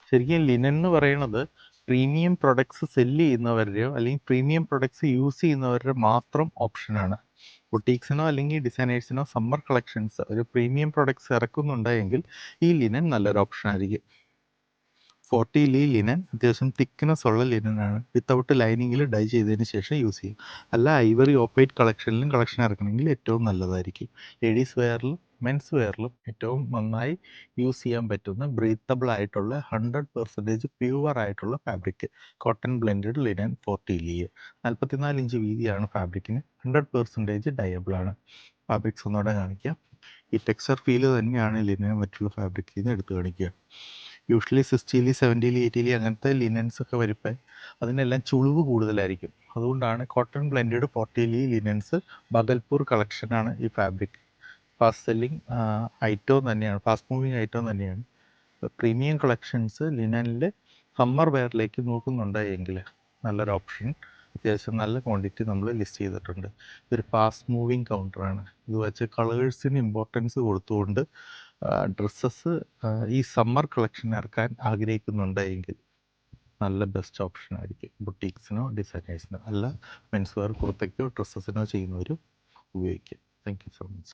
ശരിക്കും ലിനൻ എന്ന് പറയുന്നത് പ്രീമിയം പ്രൊഡക്ട്സ് സെല്ല് ചെയ്യുന്നവരുടെയോ അല്ലെങ്കിൽ പ്രീമിയം പ്രൊഡക്ട്സ് യൂസ് ചെയ്യുന്നവരുടെ മാത്രം ഓപ്ഷനാണ്. ബുട്ടീക്സിനോ അല്ലെങ്കിൽ ഡിസൈനേഴ്സിനോ സമ്മർ കളക്ഷൻസ് ഒരു പ്രീമിയം പ്രൊഡക്ട്സ് ഇറക്കുന്നുണ്ടെങ്കിൽ ഈ ലിനൻ നല്ലൊരു ഓപ്ഷൻ ആയിരിക്കും. 40 ലീ ലിനൻ അത്യാവശ്യം തിക്നെസ് ഉള്ള ലിനനാണ്. വിത്തൗട്ട് ലൈനിങ്ങിൽ ഡൈ ചെയ്തതിന് ശേഷം യൂസ് ചെയ്യും. അല്ല ഐവറി ഓപ്പൈറ്റ് കളക്ഷനിലും കളക്ഷൻ ഇറക്കണമെങ്കിൽ ഏറ്റവും നല്ലതായിരിക്കും. ലേഡീസ് വെയറിലും മെൻസ് വെയറിലും ഏറ്റവും നന്നായി യൂസ് ചെയ്യാൻ പറ്റുന്ന ബ്രീത്തബിൾ ആയിട്ടുള്ള 100% പ്യുവർ ആയിട്ടുള്ള ഫാബ്രിക് കോട്ടൺ ബ്ലെൻഡഡ് ലിനൻ 40 ലീ. 44 ഇഞ്ച് വീതിയാണ് ഫാബ്രിക്കിന്. 100% ഡയബിൾ ആണ്. ഫാബ്രിക്സ് ഒന്നുകൂടെ കാണിക്കാം. ഈ ടെക്സ്ചർ ഫീല് തന്നെയാണ് ലിനൻ മറ്റുള്ള ഫാബ്രിക്കിൽ നിന്ന് എടുത്ത് കാണിക്കുക. യൂഷ്വലി 60 70 80 അങ്ങനത്തെ ലിനൻസ് ഒക്കെ വരുമ്പോൾ അതിനെല്ലാം ചുളിവ് കൂടുതലായിരിക്കും. അതുകൊണ്ടാണ് കോട്ടൺ ബ്ലെൻഡഡ് 40 ലിനൻസ് ബഗൽപൂർ കളക്ഷനാണ് ഈ ഫാബ്രിക്. ഫാസ്റ്റ് സെല്ലിംഗ് ഐറ്റവും തന്നെയാണ്, ഫാസ്റ്റ് മൂവിങ് ഐറ്റവും തന്നെയാണ്. പ്രീമിയം കളക്ഷൻസ് ലിനനിൽ സമ്മർ വെയറിലേക്ക് നോക്കുന്നുണ്ടെങ്കിൽ നല്ലൊരു ഓപ്ഷൻ അത്യാവശ്യം നല്ല ക്വാണ്ടിറ്റി നമ്മൾ ലിസ്റ്റ് ചെയ്തിട്ടുണ്ട്. ഇതൊരു ഫാസ്റ്റ് മൂവിങ് കൗണ്ടറാണ്. ഇത് വെച്ച് കളേഴ്സിന് ഇമ്പോർട്ടൻസ് കൊടുത്തുകൊണ്ട് ഡ്രസ്സസ് ഈ സമ്മർ കളക്ഷൻ ഇറക്കാൻ ആഗ്രഹിക്കുന്നുണ്ടെങ്കിൽ നല്ല ബെസ്റ്റ് ഓപ്ഷൻ ആയിരിക്കും. ബുട്ടീക്സിനോ ഡിസൈനേഴ്സിനോ അല്ല മെൻസ് വെയർ കുർത്തയ്ക്കോ ഡ്രസ്സസിനോ ചെയ്യുന്നവരും ഉപയോഗിക്കുക. Thank you so much.